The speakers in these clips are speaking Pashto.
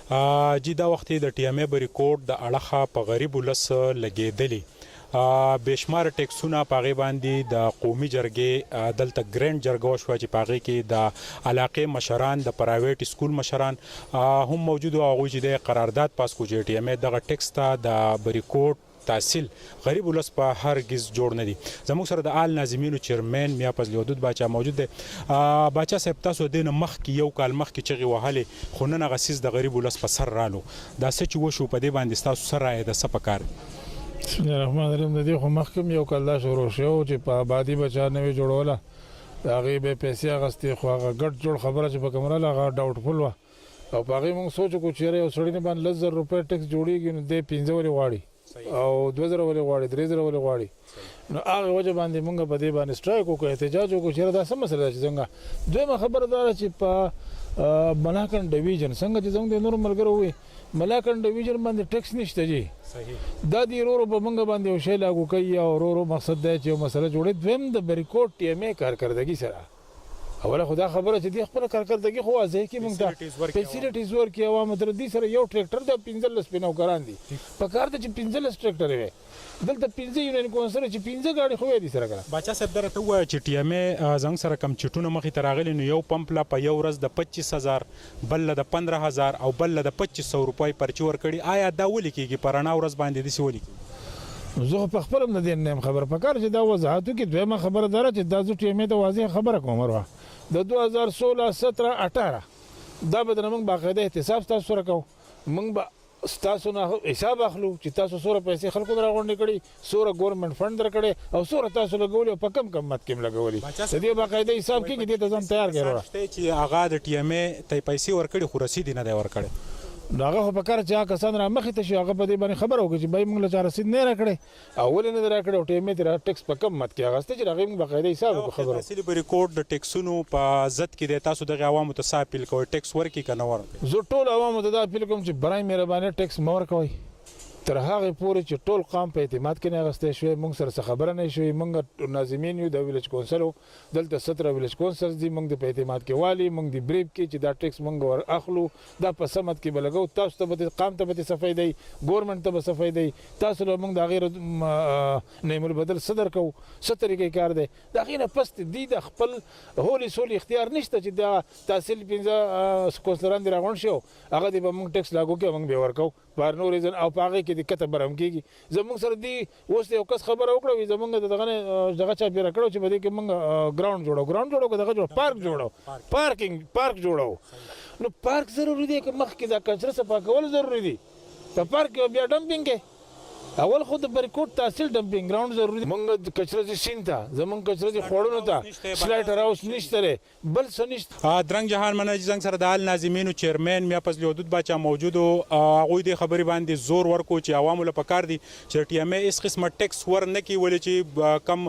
جی دا وخت د ټي ام ای بریکوټ د اړخه په غریب ولس لګیدلی بشمار ټیکسونه پاغي باندې د قومي جرګې دلته ګرینډ جرګه وشوه چې پاغي کې د علاقې مشران د پرایویټ سکول مشران هم موجود او هغوی چې د قرارداد پاس کو چې ټي ام ای دغه ټیکس ته د بریکوټ تحصیل غریب ولس په هرگز جوړ نه دي. زموږ سره د آل ناظمینو چیرمن میا فضل ودود باچا موجود دی. باچا صاحب تاسو د مخکې یو کال مخکې چغې وهلې خو نن هغه څیز د غریب ولس په سر رالو دا څه چې وشو په دې باندې ستاسو سره یې د څه په کار بسم الله الرحمن الرحیم. د دې خو مخکې یو کال دا شروع شو چې په آبادي بچا نوې جوړوله د هغې به پیسې اخیستې خو هغه ګډ جوړ خبره چې په کوم راله هغه ډاوټفل وه او په هغې موږ سوچ وکړو چېرې یو سړي نه باندې 10,000 روپۍ ټیکس جوړېږي نو دی 15 ولې غواړي او 2,000 ولې غواړي 3,000 ولې غواړي نو هغه وجه باندې موږ په دې باندې سټرایک وکړو احتجاج وکړو چې دا څه مسله ده چې څنګه دویمه خبره دا ده چې په ملاکنډ ډویژن څنګه چې زموږ د نورو ملګرو ووایي ملاکنډ ډویژن باندې ټیکس نشته جی دا د ورو په موږ باندې یو شی لاګو کوي او ورو مقصد دی چې یو مسله جوړي دویم د بریکوټ ټي ام ای کارکردګي سره اوله خدا خبره چې د خپل کارکردګي خو واضح کی موږ ته فیسیلیټیز ورکي عوامو تر دې سره یو ټریکټر د 15 سپینو ګران دي په کار ته چې 15 ټریکټر وي دلته 15 یونین کونسل چې 15 گاډي خو دي سره کړه. باچا صاحب درته وایي چې ټي ام ای زنګ سره کم چټونه مخې ته راغلي نو یو پمپ لا په یو ورځ د 25,000 بل د 15,000 او بل د 2,500 روپۍ پرچی ورکړي آیا دا ولې کېږي په رڼا ورځ باندې داسې ولې کېږي؟ زه په خپل هم نه دې نیم خبر په کار چې دا وضاحت وکړي. دویمه خبره دا چې دا زه ټي ام ای ته واضح خبره کوم وروا د 2016 17 18 دا به موږ باقاعده احتساب تاسو سره کوو موږ به تاسو نه حساب اخلو چې تاسو سوره پیسې خلکو راغونډې کړي سوره ګورنمنت فند درکړي او سوره تاسو لګولې په کم کم مت کې لګولې د دې باقاعده حساب کې دې ته ځم تیار کړو چې هغه د ټي ام ای ته پیسې ورکړي خو رسید نه دی ورکړي هغه خو په کار چې هغه کسان را مخې ته شي هغه په دې باندې خبره وکړي چې بای موږ له چا رسید نه راکړی او ولې نه راکړی او ټي ام ای ته ټیکس په کم مت کې اخیستی چې هغې موږ باقاعده حساب وکړو خبره تحصیل بریکوټ د ټیکسونو په ضد کې دی تاسو دغه عوامو ته څه اپیل کوئ ټیکس ورکړي که نه ورکړي؟ زه ټول عوامو ته دا اپیل کوم چې برای مهرباني ټیکس مه ورکوئ تر هغه پورې چې ټول قام په اعتماد کې نه اخیستی شوی موږ سره څه خبره نه شوې موږ ناظمین یو د ویلج کونسل دلته 17 ویلج کونسلز دي موږ د په اعتماد کې والي موږ د بریف کې چې دا ټیکس موږ ور اخلو دا په سمت کې به لګو تاسو ته به قام ته به صفای دی ګورنمنت ته به صفای دی تاسو له موږ د غیر نعم البدل صدر کو څه طریقې کار دی د هغې نه پس دي د خپل هولي سولي اختیار نشته چې دا تحصیل 15 کونسلران دې راغونډ شي هغه دې به موږ ټیکس لاګو کړو موږ به ورکو بار نو ریزن او په هغې کې دقت به هم کېږي زموږ سره دي اوس یو کس خبره وکړه زموږ دغه چاپېره کړو چې په دې کې موږ ګراوند جوړو که دغه جوړ پارک جوړو پارک جوړو نو پارک ضروري دی که مخکې دا کچره صفا کول ضروري دي په پارک کې بیا ډمپینګ کې اول خو د بریکوټ تحصیل ډمپینګ ګراوند ضروري دی موږ کچره چې سین ته زموږ کچره چې خوړونو ته سلایټر هاوس نشته دی بل څه نشته. درنګ جهان مناجي زنګ سره د آل ناظمینو چیرمن میا فضل ودود باچا موجود هغوی دې خبرې باندې زور ورکو چې عوامو له پکار دي چې ټي ام ای هېڅ قسمه ټیکس ور نه کړي ولې چې کم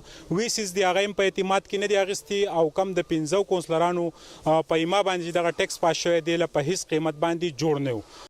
ویسیز دي هغه هم په اعتماد کې نه دي اخیستي او کم د 15 کونسلرانو په ایما باندې چې دغه ټیکس پاس شوی دی په هېڅ قیمت باندې جوړ نه و.